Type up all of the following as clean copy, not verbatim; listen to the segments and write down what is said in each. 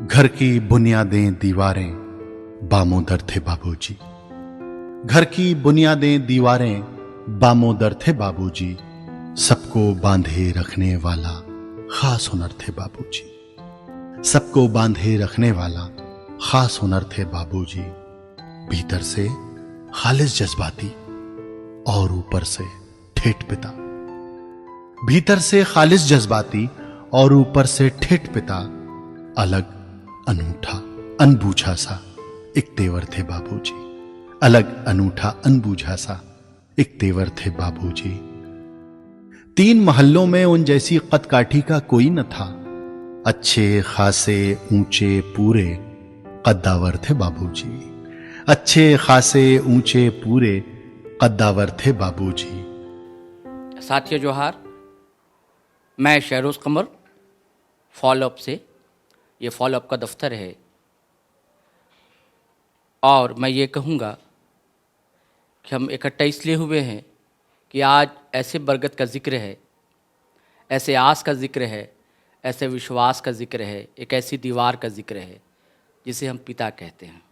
घर की बुनियादें दीवारें बामोदर थे बाबूजी। घर की बुनियादें दीवारें बामोदर थे बाबूजी। सबको बांधे रखने वाला खास हुनर थे बाबूजी। सबको बांधे रखने वाला खास हुनर थे बाबूजी। भीतर से खालिस जज्बाती और ऊपर से ठेठ पिता। भीतर से खालिस जज्बाती और ऊपर से ठेठ पिता। अलग अनूठा अनबूझा सा एक तेवर थे बाबूजी। अलग अनूठा अनबूझा सा एक तेवर थे बाबूजी। 3 महल्लों में उन जैसी कदकाठी का कोई न था। अच्छे खासे ऊंचे पूरे कद्दावर थे बाबूजी। अच्छे खासे ऊंचे पूरे कद्दावर थे बाबूजी। साथियों जोहार, मैं शहरोज़ कमर फॉलोअप से, ये फॉलोअप का दफ्तर है और मैं ये कहूँगा कि हम इकट्ठा इसलिए हुए हैं कि आज ऐसे बरगद का जिक्र है, ऐसे आस का जिक्र है, ऐसे विश्वास का जिक्र है, एक ऐसी दीवार का जिक्र है जिसे हम पिता कहते हैं।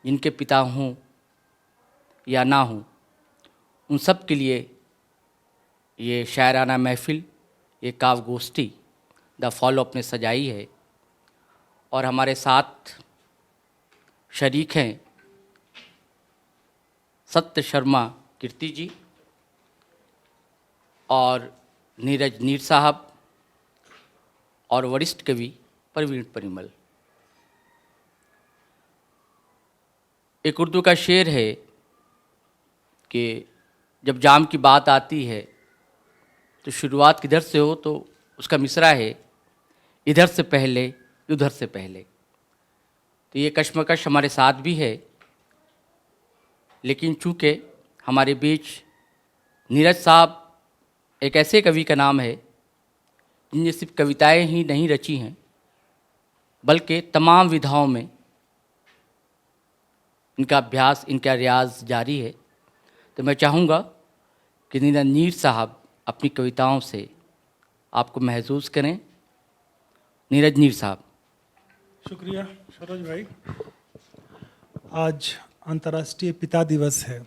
जिनके पिता हों या ना हों, उन सब के लिए ये शायराना महफिल, ये काव्य गोष्ठी द फॉलोअप ने सजाई है और हमारे साथ शरीक हैं सत्य शर्मा कीर्ति जी और नीरज नीर साहब और वरिष्ठ कवि प्रवीण परिमल। एक उर्दू का शेर है कि जब जाम की बात आती है तो शुरुआत किधर से हो, तो उसका मिसरा है इधर से पहले उधर से पहले। तो ये कश्मकश हमारे साथ भी है, लेकिन चूँकि हमारे बीच नीरज साहब एक ऐसे कवि का नाम है जिनने सिर्फ कविताएं ही नहीं रची हैं बल्कि तमाम विधाओं में इनका अभ्यास, इनका रियाज जारी है। तो मैं चाहूँगा कि नीरज नीर साहब अपनी कविताओं से आपको महसूस करें। नीरज नीर साहब। शुक्रिया सरोज भाई। आज अंतर्राष्ट्रीय पिता दिवस है।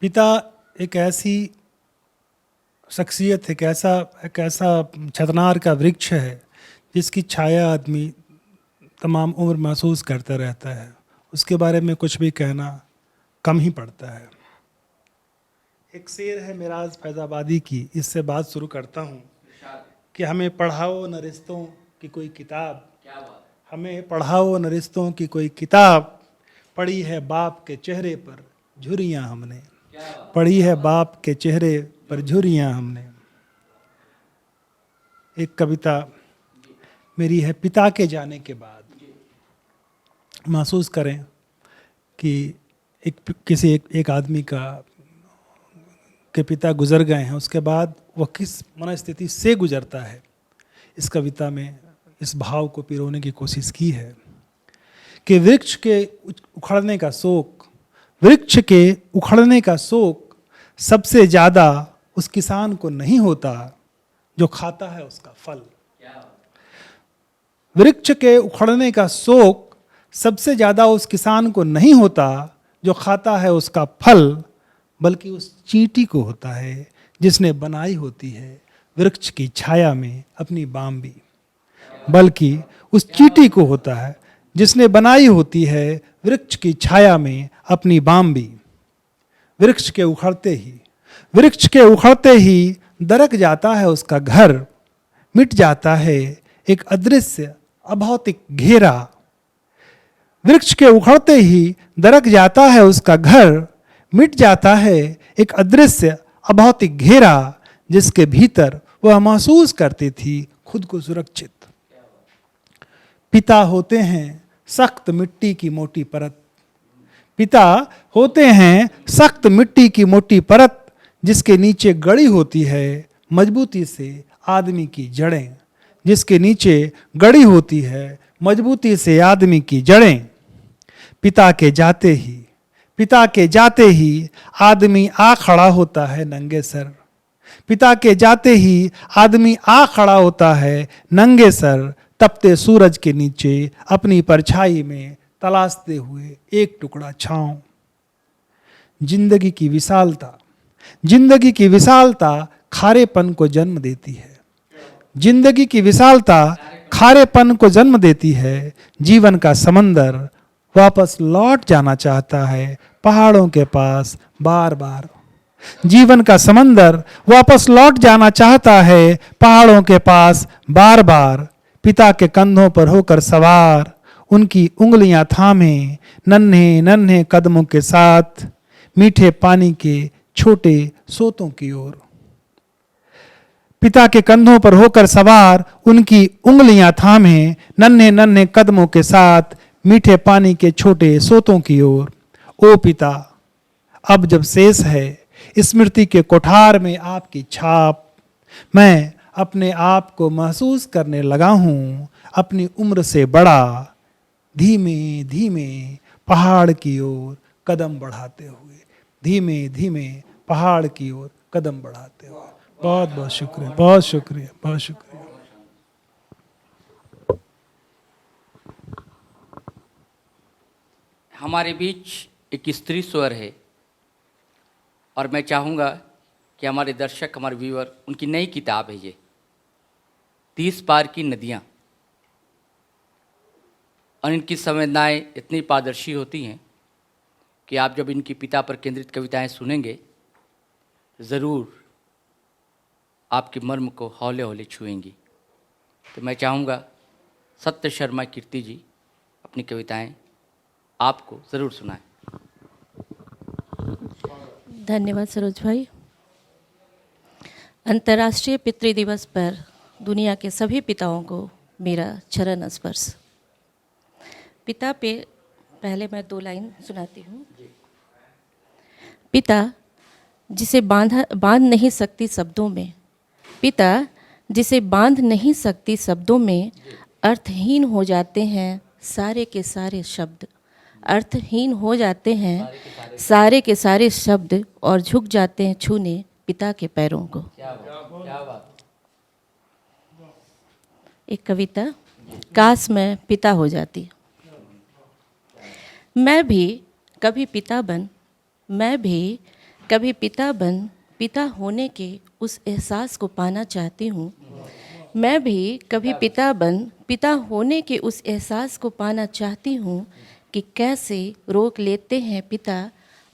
पिता एक ऐसी शख्सियत, एक ऐसा छतनार का वृक्ष है जिसकी छाया आदमी तमाम उम्र महसूस करता रहता है। उसके बारे में कुछ भी कहना कम ही पड़ता है। एक शेर है मिराज फैजाबादी की, इससे बात शुरू करता हूँ कि हमें पढ़ाओ न रिश्तों की कोई किताब। हमें पढ़ाओ न रिश्तों की कोई किताब। पढ़ी है बाप के चेहरे पर झुर्रियाँ हमने। पढ़ी है बाप के चेहरे पर झुर्रियाँ हमने। एक कविता मेरी है पिता के जाने के बाद। महसूस करें कि एक आदमी के पिता गुजर गए हैं, उसके बाद वह किस मनस्थिति से गुजरता है। इस कविता में इस भाव को पिरोने की कोशिश की है कि वृक्ष के उखड़ने का शोक सबसे ज़्यादा उस किसान को नहीं होता जो खाता है उसका फल। वृक्ष के उखड़ने का शोक सबसे ज़्यादा उस किसान को नहीं होता जो खाता है उसका फल, बल्कि उस चींटी को होता है जिसने बनाई होती है वृक्ष की छाया में अपनी बाम्बी। बल्कि उस चींटी को होता है जिसने बनाई होती है वृक्ष की छाया में अपनी बाम्बी। वृक्ष के उखड़ते ही दरक जाता है उसका घर। मिट जाता है एक अदृश्य अभौतिक घेरा। वृक्ष के उखड़ते ही दरक जाता है उसका घर। मिट जाता है एक अदृश्य अभौतिक घेरा जिसके भीतर वह महसूस करती थी खुद को सुरक्षित। पिता होते हैं सख्त मिट्टी की मोटी परत। पिता होते हैं सख्त मिट्टी की मोटी परत जिसके नीचे गड़ी होती है मजबूती से आदमी की जड़ें। जिसके नीचे गड़ी होती है मजबूती से आदमी की जड़ें। पिता के जाते ही आदमी आ खड़ा होता है नंगे सर। पिता के जाते ही आदमी आ खड़ा होता है नंगे सर, तपते सूरज के नीचे अपनी परछाई में तलाशते हुए एक टुकड़ा छांव। जिंदगी की विशालता, जिंदगी की विशालता खारेपन को जन्म देती है। जिंदगी की विशालता खारेपन को जन्म देती है। जीवन का समंदर वापस लौट जाना चाहता है पहाड़ों के पास बार बार। जीवन का समंदर वापस लौट जाना चाहता है पहाड़ों के पास बार बार। पिता के कंधों पर होकर सवार, उनकी उंगलियां थामे नन्हे नन्हे कदमों के साथ मीठे पानी के छोटे सोतों की ओर। पिता के कंधों पर होकर सवार, उनकी उंगलियां थामे नन्हे नन्हे कदमों के साथ मीठे पानी के छोटे सोतों की ओर। ओ पिता, अब जब शेष है स्मृति के कोठार में आपकी छाप, मैं अपने आप को महसूस करने लगा हूं अपनी उम्र से बड़ा। धीमे धीमे पहाड़ की ओर कदम बढ़ाते हुए, धीमे धीमे पहाड़ की ओर कदम बढ़ाते हुए। बहुत बहुत शुक्रिया, बहुत शुक्रिया, बहुत शुक्रिया। हमारे बीच एक स्त्री स्वर है और मैं चाहूँगा कि हमारे दर्शक, हमारे व्यूअर, उनकी नई किताब है ये 30 पार की नदियाँ, और इनकी संवेदनाएं इतनी पारदर्शी होती हैं कि आप जब इनकी पिता पर केंद्रित कविताएं सुनेंगे ज़रूर आपके मर्म को हौले हौले छुएंगी। तो मैं चाहूँगा सत्य शर्मा कीर्ति जी अपनी कविताएं आपको ज़रूर सुनाएं। धन्यवाद सरोज भाई। अंतर्राष्ट्रीय पितृ दिवस पर दुनिया के सभी पिताओं को मेरा चरण स्पर्श। पिता पे पहले मैं 2 लाइन सुनाती हूँ। पिता जिसे बांध नहीं सकती शब्दों में, पिता जिसे बांध नहीं सकती शब्दों में, अर्थहीन हो जाते हैं सारे के सारे शब्द। अर्थहीन हो जाते हैं सारे के सारे शब्द और झुक जाते हैं छूने पिता के पैरों को। क्या बात। एक कविता, काश मैं पिता हो जाती। मैं भी कभी पिता बन, मैं भी कभी पिता बन, पिता होने के उस एहसास को पाना चाहती हूँ। मैं भी कभी पिता बन, पिता होने के उस एहसास को पाना चाहती हूँ कि कैसे रोक लेते हैं पिता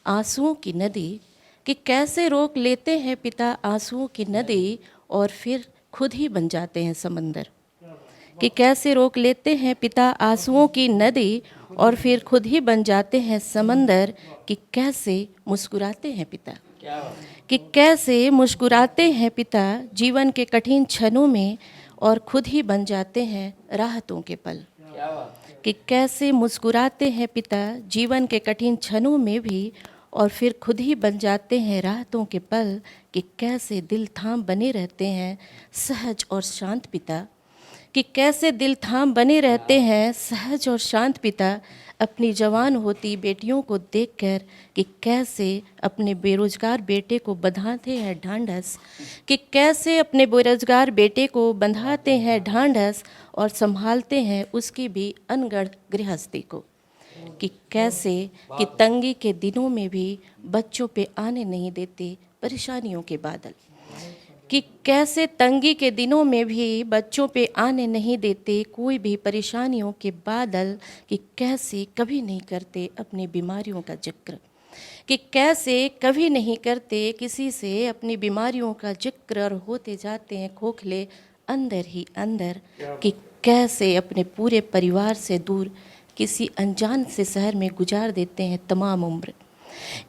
आंसुओं की नदी, कि कैसे रोक लेते हैं पिता आंसुओं की नदी और फिर खुद ही बन जाते हैं समंदर। कि कैसे रोक लेते हैं पिता आंसुओं की नदी और फिर खुद ही बन जाते हैं समंदर। कि कैसे मुस्कुराते हैं पिता, कि कैसे मुस्कुराते हैं पिता जीवन के कठिन क्षणों में और खुद ही बन जाते हैं राहतों के पल। कि कैसे मुस्कुराते हैं पिता जीवन के कठिन क्षणों में भी और फिर खुद ही बन जाते हैं राहतों के पल। कि कैसे दिल थाम बने रहते हैं सहज और शांत पिता, कि कैसे दिल थाम बने रहते हैं सहज और शांत पिता अपनी जवान होती बेटियों को देखकर। कि कैसे अपने बेरोजगार बेटे को बंधाते हैं ढांढस, कि कैसे अपने बेरोजगार बेटे को बंधाते हैं ढांढस और संभालते हैं उसकी भी अनगढ़ गृहस्थी को। कि कैसे कि तंगी के दिनों में भी बच्चों पे आने नहीं देते परेशानियों के बादल। कि कैसे तंगी के दिनों में भी बच्चों पे आने नहीं देते कोई भी परेशानियों के बादल। कि कैसे कभी नहीं करते अपनी बीमारियों का जिक्र, कि कैसे कभी नहीं करते किसी से अपनी बीमारियों का जिक्र और होते जाते हैं खोखले अंदर ही अंदर। कि कैसे अपने पूरे परिवार से दूर किसी अनजान से शहर में गुजार देते हैं तमाम उम्र।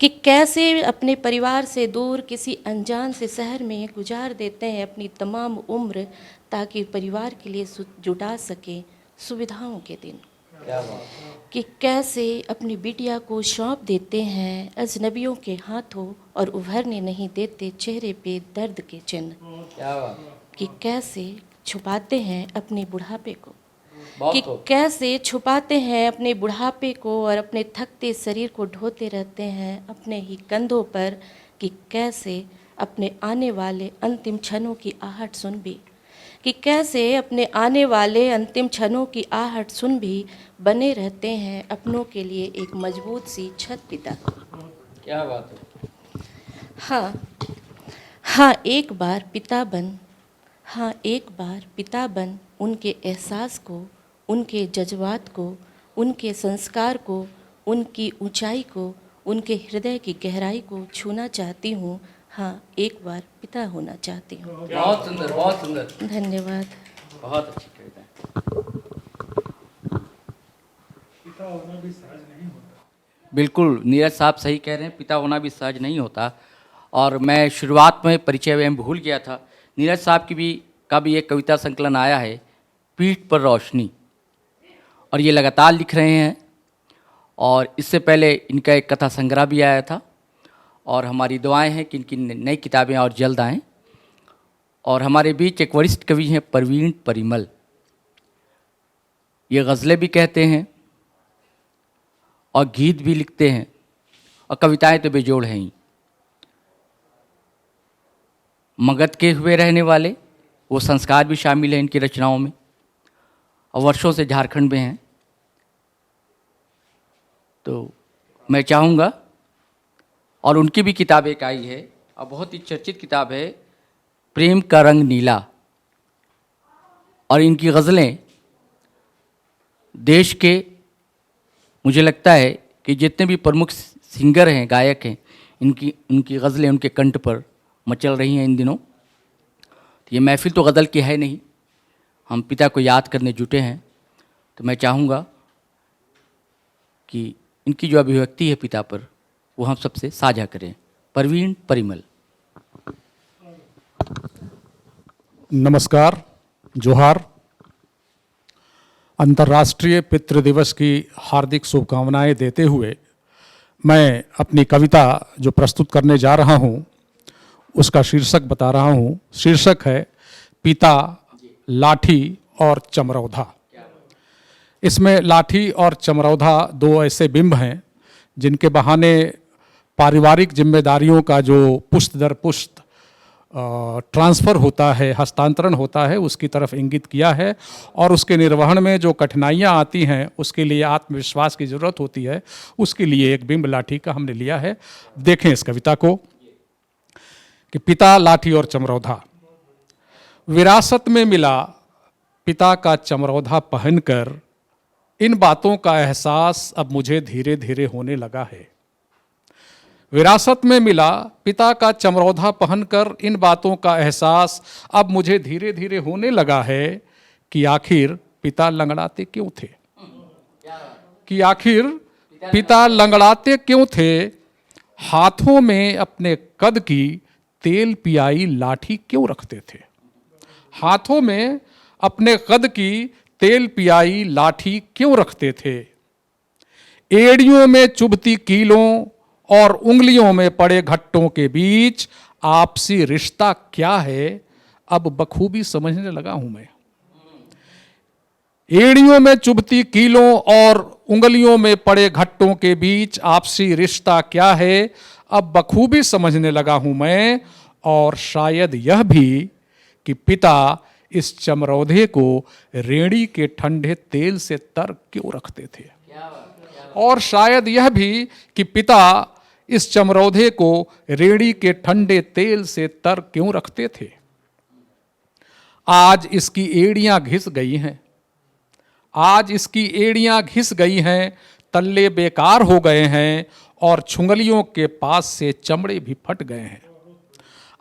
कि कैसे अपने परिवार से दूर किसी अनजान से शहर में गुजार देते हैं अपनी तमाम उम्र ताकि परिवार के लिए जुटा सके सुविधाओं के दिन। कि कैसे अपनी बिटिया को सौंप देते हैं अजनबियों के हाथों और उभरने नहीं देते चेहरे पे दर्द के चिन्ह। कि कैसे छुपाते हैं अपने बुढ़ापे को, कि कैसे छुपाते हैं अपने बुढ़ापे को और अपने थकते शरीर को ढोते रहते हैं अपने ही कंधों पर। कि कैसे अपने आने वाले अंतिम क्षणों की आहट सुन भी, कि कैसे अपने आने वाले अंतिम क्षणों की आहट सुन भी बने रहते हैं अपनों के लिए एक मजबूत सी छत पिता। क्या बात है। हाँ एक बार पिता बन, हाँ एक बार पिता बन उनके एहसास को, उनके जज्बात को, उनके संस्कार को, उनकी ऊंचाई को, उनके हृदय की गहराई को छूना चाहती हूँ। हाँ एक बार पिता होना चाहती हूँ। बहुत सुंदर, बहुत सुंदर। धन्यवाद। बहुत अच्छी कविता है। पिता होना भी सहज नहीं होता। बिल्कुल नीरज साहब सही कह रहे हैं, पिता होना भी सहज नहीं होता। और मैं शुरुआत में परिचय में भूल गया था, नीरज साहब का भी एक कविता संकलन आया है, पीठ पर रोशनी, और ये लगातार लिख रहे हैं। और इससे पहले इनका एक कथा संग्रह भी आया था। और हमारी दुआएं हैं कि इनकी नई किताबें और जल्द आएँ। और हमारे बीच एक वरिष्ठ कवि हैं परवीन परिमल, ये गज़लें भी कहते हैं और गीत भी लिखते हैं और कविताएं तो बेजोड़ हैं ही। मगध के हुए रहने वाले, वो संस्कार भी शामिल हैं इनकी रचनाओं में, और वर्षों से झारखंड में हैं। तो मैं चाहूँगा, और उनकी भी किताब एक आई है और बहुत ही चर्चित किताब है, प्रेम का रंग नीला। और इनकी गज़लें देश के, मुझे लगता है कि जितने भी प्रमुख सिंगर हैं, गायक हैं, उनकी गज़लें उनके कंठ पर मचल रही हैं इन दिनों। तो ये महफिल तो गज़ल की है नहीं, हम पिता को याद करने जुटे हैं। तो मैं चाहूँगा कि इनकी जो अभिव्यक्ति है पिता पर, वो हम सबसे साझा करें। परवीन परिमल। नमस्कार, जोहार। अंतर्राष्ट्रीय पितृ दिवस की हार्दिक शुभकामनाएं देते हुए मैं अपनी कविता जो प्रस्तुत करने जा रहा हूं, उसका शीर्षक बता रहा हूं। शीर्षक है पिता, लाठी और चमरौधा। इसमें लाठी और चमरौधा दो ऐसे बिंब हैं जिनके बहाने पारिवारिक जिम्मेदारियों का जो पुष्ट दर पुष्ट ट्रांसफ़र होता है, हस्तांतरण होता है, उसकी तरफ इंगित किया है। और उसके निर्वहन में जो कठिनाइयाँ आती हैं, उसके लिए आत्मविश्वास की ज़रूरत होती है, उसके लिए एक बिंब लाठी का हमने लिया है। देखें इस कविता को कि पिता, लाठी और चमरौधा। विरासत में मिला पिता का चमरौधा पहनकर, इन बातों का एहसास अब मुझे धीरे धीरे होने लगा है। विरासत में मिला पिता का चमरौधा पहनकर, इन बातों का एहसास अब मुझे धीरे धीरे होने लगा है कि आखिर पिता लंगड़ाते क्यों थे, कि आखिर पिता लंगड़ाते क्यों थे। हाथों में अपने कद की तेल पियाई लाठी क्यों रखते थे, हाथों में अपने कद की तेल पियाई लाठी क्यों रखते थे। एड़ियों में चुभती कीलों और उंगलियों में पड़े घट्टों के बीच आपसी रिश्ता क्या है, अब बखूबी समझने लगा हूं मैं। एड़ियों में चुभती कीलों और उंगलियों में पड़े घट्टों के बीच आपसी रिश्ता क्या है, अब बखूबी समझने लगा हूं मैं। और शायद यह भी कि पिता इस चमरौधे को रेड़ी के ठंडे तेल से तर क्यों रखते थे, और शायद यह भी कि पिता इस चमरौधे को रेड़ी के ठंडे तेल से तर क्यों रखते थे। आज इसकी एड़ियां घिस गई हैं, आज इसकी एड़ियां घिस गई हैं, तल्ले बेकार हो गए हैं और छुंगलियों के पास से चमड़े भी फट गए हैं।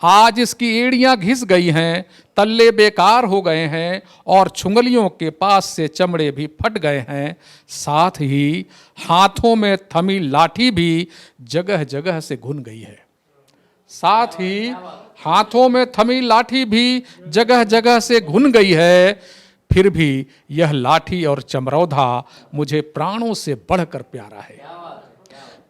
आज इसकी एड़ियां घिस गई हैं, तल्ले बेकार हो गए हैं और छुंगलियों के पास से चमड़े भी फट गए हैं। साथ ही हाथों में थमी लाठी भी जगह जगह से घुन गई है, साथ ही हाथों में थमी लाठी भी जगह जगह से घुन गई है। फिर भी यह लाठी और चमरौधा मुझे प्राणों से बढ़कर प्यारा है,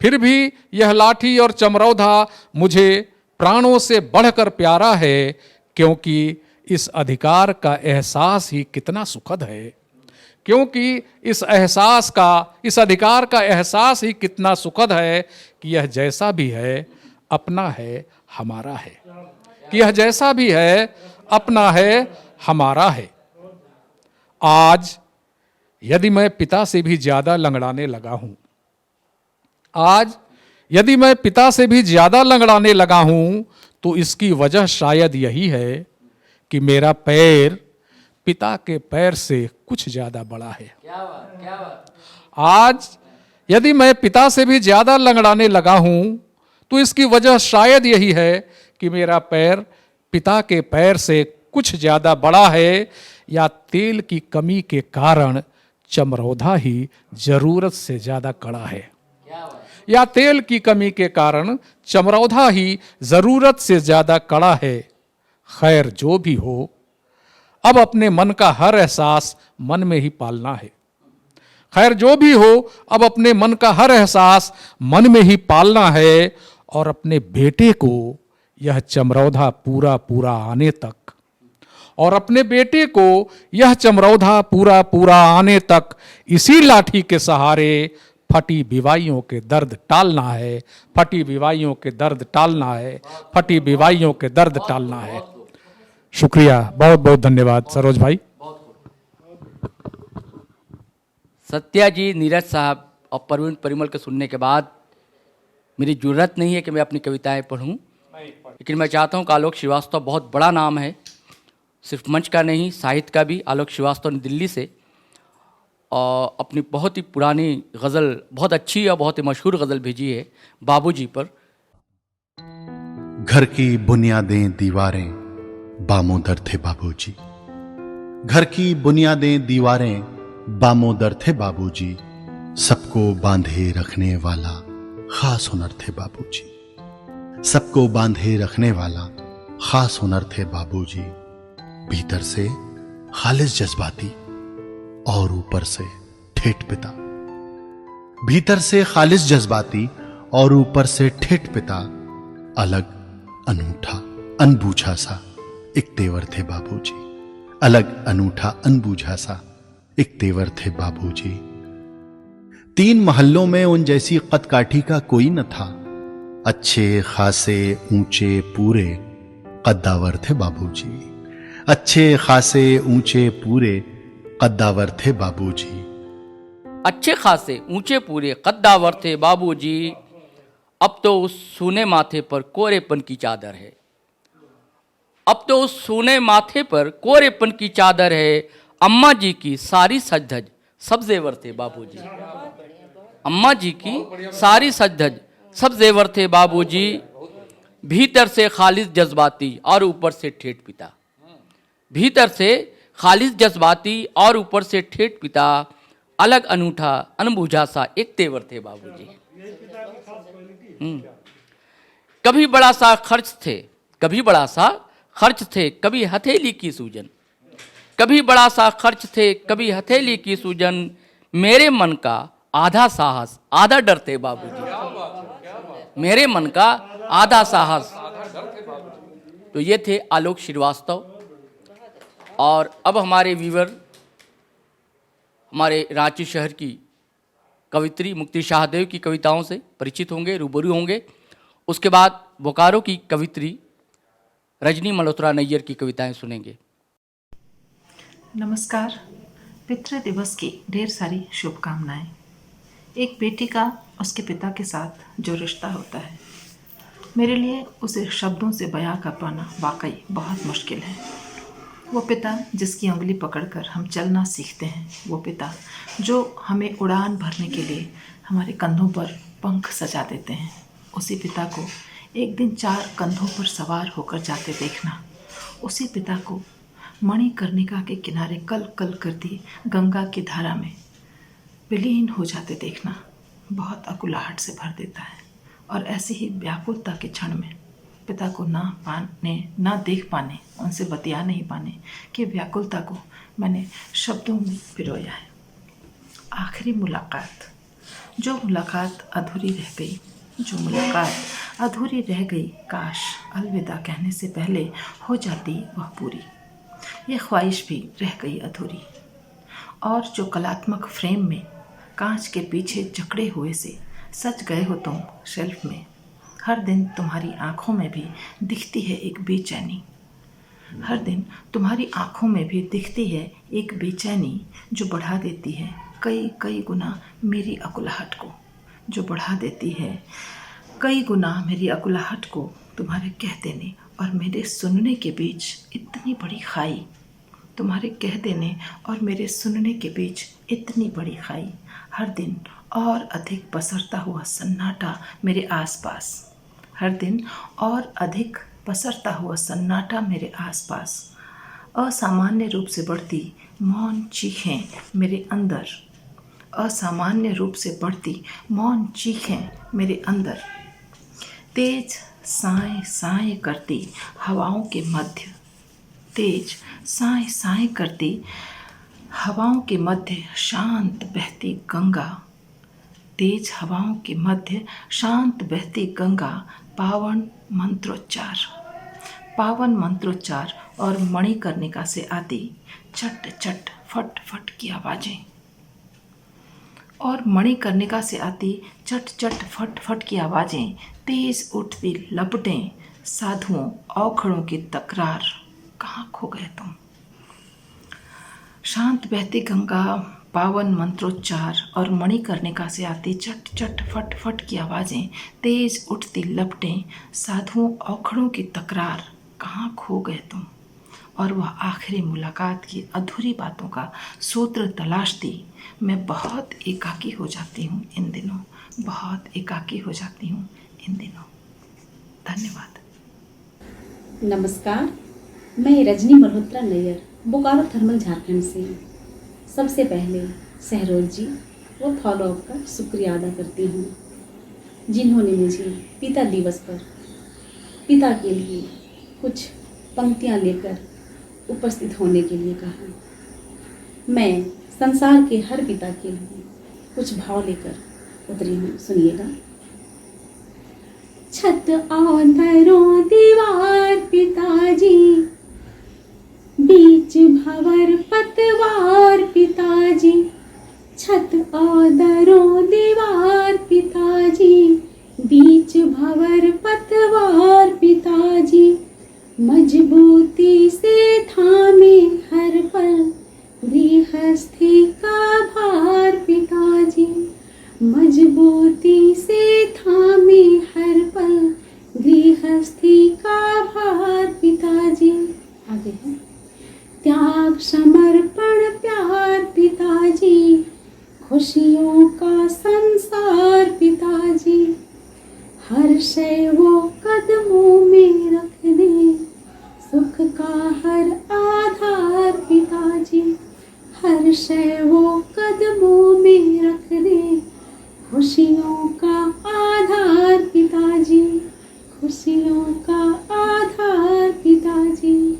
फिर भी यह लाठी और चमरौधा मुझे प्राणों से बढ़कर प्यारा है, क्योंकि इस अधिकार का एहसास ही कितना सुखद है, क्योंकि इस अधिकार का एहसास ही कितना सुखद है कि यह जैसा भी है अपना है, हमारा है, कि यह जैसा भी है अपना है, हमारा है। आज यदि मैं पिता से भी ज्यादा लंगड़ाने लगा हूं, आज यदि मैं पिता से भी ज्यादा लंगड़ाने लगा हूं, तो इसकी वजह शायद यही है कि मेरा पैर पिता के पैर से कुछ ज्यादा बड़ा है। क्या बात, क्या बात। आज यदि मैं पिता से भी ज्यादा लंगड़ाने लगा हूं, तो इसकी वजह शायद यही है कि मेरा पैर पिता के पैर से कुछ ज्यादा बड़ा है, या तेल की कमी के कारण चमरौधा ही जरूरत से ज्यादा कड़ा है, या तेल की कमी के कारण चमरौधा ही जरूरत से ज्यादा कड़ा है। खैर जो भी हो, अब अपने मन का हर एहसास मन में ही पालना है। खैर जो भी हो, अब अपने मन का हर एहसास मन में ही पालना है, और अपने बेटे को यह चमरौधा पूरा पूरा आने तक, और अपने बेटे को यह चमरौधा पूरा पूरा आने तक इसी लाठी के सहारे फटी विवाइयों के दर्द टालना है, फटी विवाइयों के दर्द टालना है, फटी विवाइयों के दर्द टालना है। शुक्रिया, बहुत बहुत धन्यवाद सरोज भाई। सत्या जी, नीरज साहब और परवीन परिमल के सुनने के बाद मेरी जरूरत नहीं है कि मैं अपनी कविताएं पढ़ूं, लेकिन मैं चाहता हूं कि आलोक श्रीवास्तव बहुत बड़ा नाम है, सिर्फ मंच का नहीं साहित्य का भी। आलोक श्रीवास्तव ने दिल्ली से और अपनी बहुत ही पुरानी गज़ल, बहुत अच्छी और बहुत ही मशहूर गज़ल भेजी है बाबूजी पर। घर की बुनियादें दीवारें बामोदर थे बाबूजी, घर की बुनियादें दीवारें बामोदर थे बाबूजी, सबको बांधे रखने वाला खास हुनर थे बाबूजी, सबको बांधे रखने वाला खास हुनर थे बाबूजी। भीतर से खालिस जज्बाती और ऊपर से ठेठ पिता, भीतर से खालिस जज्बाती और ऊपर से ठेठ पिता, अलग अनूठा अनबूझा सा एक तेवर थे बाबूजी, अलग अनूठा अनबूझा सा एक तेवर थे बाबूजी। 3 महल्लों में उन जैसी कद काठी का कोई न था, अच्छे खासे ऊंचे पूरे कद्दावर थे बाबूजी, अच्छे खासे ऊंचे पूरे कद्दावर थे बाबूजी, अच्छे खासे ऊंचे पूरे कद्दावर थे बाबूजी। अब तो उस सूने माथे पर कोरेपन की चादर है, अब तो उस सूने माथे पर कोरेपन की चादर है। अम्मा जी की सारी सज धज सब जेवर थे बाबूजी, अम्मा जी की सारी सज धज सब जेवर थे बाबूजी। भीतर से खालिस जज्बाती और ऊपर से ठेठ पिता, भीतर से खालिस जज्बाती और ऊपर से ठेठ पिता, अलग अनूठा अनबूझा सा एक तेवर थे बाबूजी। कभी बड़ा सा खर्च थे, कभी बड़ा सा खर्च थे, कभी हथेली की सूजन, कभी बड़ा सा खर्च थे, कभी हथेली की सूजन। मेरे मन का आधा साहस आधा डर थे बाबूजी, मेरे मन का आधा साहस। तो ये थे आलोक श्रीवास्तव। और अब हमारे व्यूवर हमारे रांची शहर की कवित्री मुक्ति शाहदेव की कविताओं से परिचित होंगे, रूबरू होंगे। उसके बाद बोकारो की कवित्री रजनी मल्होत्रा नैयर की कविताएं सुनेंगे। नमस्कार। पितृ दिवस की ढेर सारी शुभकामनाएं। एक बेटी का उसके पिता के साथ जो रिश्ता होता है, मेरे लिए उसे शब्दों से बयां कर पाना वाकई बहुत मुश्किल है। वो पिता जिसकी उंगली पकड़कर हम चलना सीखते हैं, वो पिता जो हमें उड़ान भरने के लिए हमारे कंधों पर पंख सजा देते हैं, उसी पिता को एक दिन 4 कंधों पर सवार होकर जाते देखना, उसी पिता को मणिकर्णिका के किनारे कल कल करती गंगा की धारा में विलीन हो जाते देखना बहुत अकुलाहट से भर देता है। और ऐसी ही व्याकुलता के क्षण में पिता को ना पाने, ना देख पाने, उनसे बतिया नहीं पाने की व्याकुलता को मैंने शब्दों में पिरोया है। आखिरी मुलाकात, जो मुलाकात अधूरी रह गई, जो मुलाकात अधूरी रह गई, काश अलविदा कहने से पहले हो जाती वह पूरी। ये ख्वाहिश भी रह गई अधूरी। और जो कलात्मक फ्रेम में कांच के पीछे जकड़े हुए से सच गए हो तुम शेल्फ में, हर दिन तुम्हारी आंखों में भी दिखती है एक बेचैनी। हर दिन तुम्हारी आँखों में भी दिखती है एक बेचैनी जो बढ़ा देती है कई कई गुना मेरी अकुलाहट को, जो बढ़ा देती है कई गुना मेरी अकुलाहट को। तुम्हारे कह देने और मेरे सुनने के बीच इतनी बड़ी खाई, तुम्हारे कह देने और मेरे सुनने के बीच इतनी बड़ी खाई। हर दिन और अधिक पसरता हुआ सन्नाटा मेरे आसपास, हर दिन और अधिक पसरता हुआ सन्नाटा मेरे आसपास। असामान्य रूप से बढ़ती मौन चीखें मेरे अंदर, असामान्य रूप से बढ़ती मौन चीखें मेरे अंदर। तेज साएं साएं करती हवाओं के मध्य, तेज साएं साएं करती हवाओं के मध्य शांत बहती गंगा, तेज हवाओं के मध्य शांत बहती गंगा। पावन मंत्रोच्चार, पावन मंत्रोच्चार और मणिकर्णिका से आती चट चट फट फट की आवाज़ें, और मणिकर्णिका से आती चट चट फट फट की आवाज़ें। तेज उठती लपटें साधुओं औखड़ों की तकरार, कहाँ खो गए तुम। शांत बहती गंगा, पावन मंत्रोच्चार और मणिकर्णिका से आती चट चट फट फट की आवाज़ें। तेज उठती लपटें साधुओं औखड़ों की तकरार, कहाँ खो गए तुम। और वह आखिरी मुलाकात की अधूरी बातों का सूत्र तलाशती मैं बहुत एकाकी हो जाती हूँ इन दिनों, बहुत एकाकी हो जाती हूँ इन दिनों। धन्यवाद। नमस्कार, मैं रजनी मल्होत्रा नैयर, बोकारो थर्मल झारखंड से। सबसे पहले सहरोज जी व फॉलोअप का शुक्रिया अदा करती हूँ, जिन्होंने मुझे पिता दिवस पर पिता के लिए कुछ पंक्तियाँ लेकर उपस्थित होने के लिए कहा। मैं संसार के हर पिता के लिए कुछ भाव लेकर उतरी हूँ, सुनिएगा। छत आंधरों दीवार पिताजी, बीच भंवर पतवार पिताजी। छत आंधरों दीवार पिताजी, बीच भंवर पतवार पिताजी। मजबूती से थामे हर पल गृहस्थी का भार पिताजी। मजबूती से थामे हर पल गृहस्थी का भार पिताजी। आगे है त्याग समर्पण प्यार पिताजी, खुशियों का संसार पिताजी। हर शय वो कदमों में रख दे, सुख का हर आधार पिताजी। हर शय वो कदमों में रख दे, खुशियों का आधार पिताजी, खुशियों का आधार पिताजी।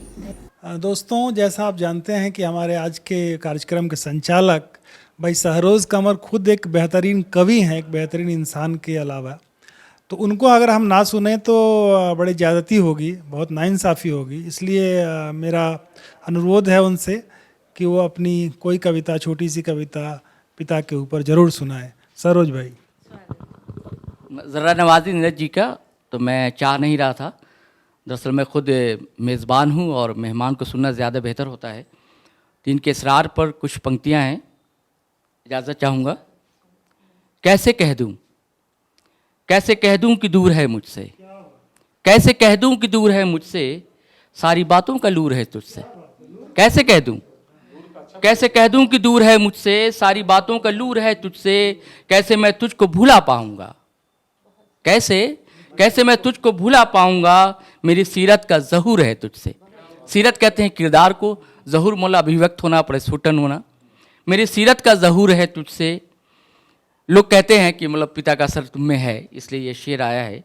दोस्तों, जैसा आप जानते हैं कि हमारे आज के कार्यक्रम के संचालक भाई सहरोज कंवर खुद एक बेहतरीन कवि हैं, एक बेहतरीन इंसान के अलावा। तो उनको अगर हम ना सुने तो बड़ी ज़्यादती होगी, बहुत नाइंसाफ़ी होगी। इसलिए मेरा अनुरोध है उनसे कि वो अपनी कोई कविता, छोटी सी कविता पिता के ऊपर ज़रूर सुनाए। सरोज भाई। ज़रा नवाजी नीरज जी का तो मैं चाह नहीं रहा था, दरअसल मैं खुद मेज़बान हूँ और मेहमान को सुनना ज़्यादा बेहतर होता है। तो इनके इसरार पर कुछ पंक्तियाँ हैं, इजाज़त चाहूँगा। कैसे कह दूँ, कैसे कह दूँ कि दूर है मुझसे, कैसे कह दूँ कि दूर है मुझसे, सारी बातों का लूर है तुझसे। कैसे कह दूँ, कैसे कह दूँ कि दूर है मुझसे, सारी बातों का लूर है तुझसे। कैसे मैं तुझको भुला पाऊँगा, कैसे कैसे मैं तुझको भुला पाऊँगा, मेरी सीरत का ज़हूर है तुझसे। सीरत कहते हैं किरदार को, ज़हूर मोला अभिव्यक्त होना, प्रस्फुटन होना। मेरी सीरत का ज़हूर है तुझसे। लोग कहते हैं कि मतलब पिता का असर तुम में है, इसलिए ये शेर आया है।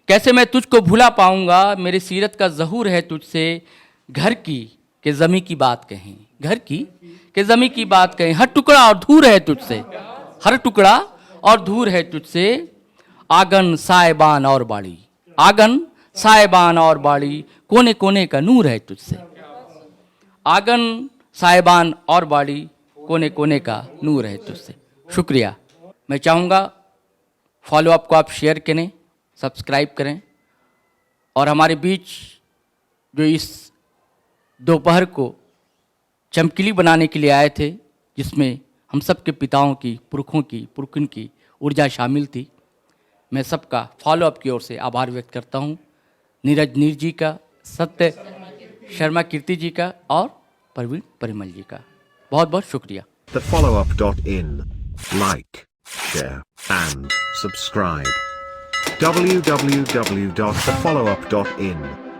कैसे मैं तुझको भुला पाऊँगा, मेरी सीरत का ज़हूर है तुझसे। घर की के ज़मी की बात कहें, घर की के ज़मी की बात कहें, हर टुकड़ा और धूर है तुझसे, हर टुकड़ा और धूर है तुझसे। आंगन सायबान और बाड़ी, आंगन सायबान और बाड़ी, कोने कोने का नूर है तुझसे। आंगन सायबान और बाड़ी, कोने कोने का नूर है तुझसे। शुक्रिया। मैं चाहूँगा फॉलोअप को आप शेयर करें, सब्सक्राइब करें और हमारे बीच जो इस दोपहर को चमकीली बनाने के लिए आए थे, जिसमें हम सब के पिताओं की, पुरखों की ऊर्जा शामिल थी। मैं सबका फॉलोअप की ओर से आभार व्यक्त करता हूँ। नीरज नीर जी का, सत्य शर्मा कीर्ति जी का और प्रवीण परिमल जी का बहुत बहुत शुक्रिया। thefollowup.in. Like, share, and subscribe. www.thefollowup.in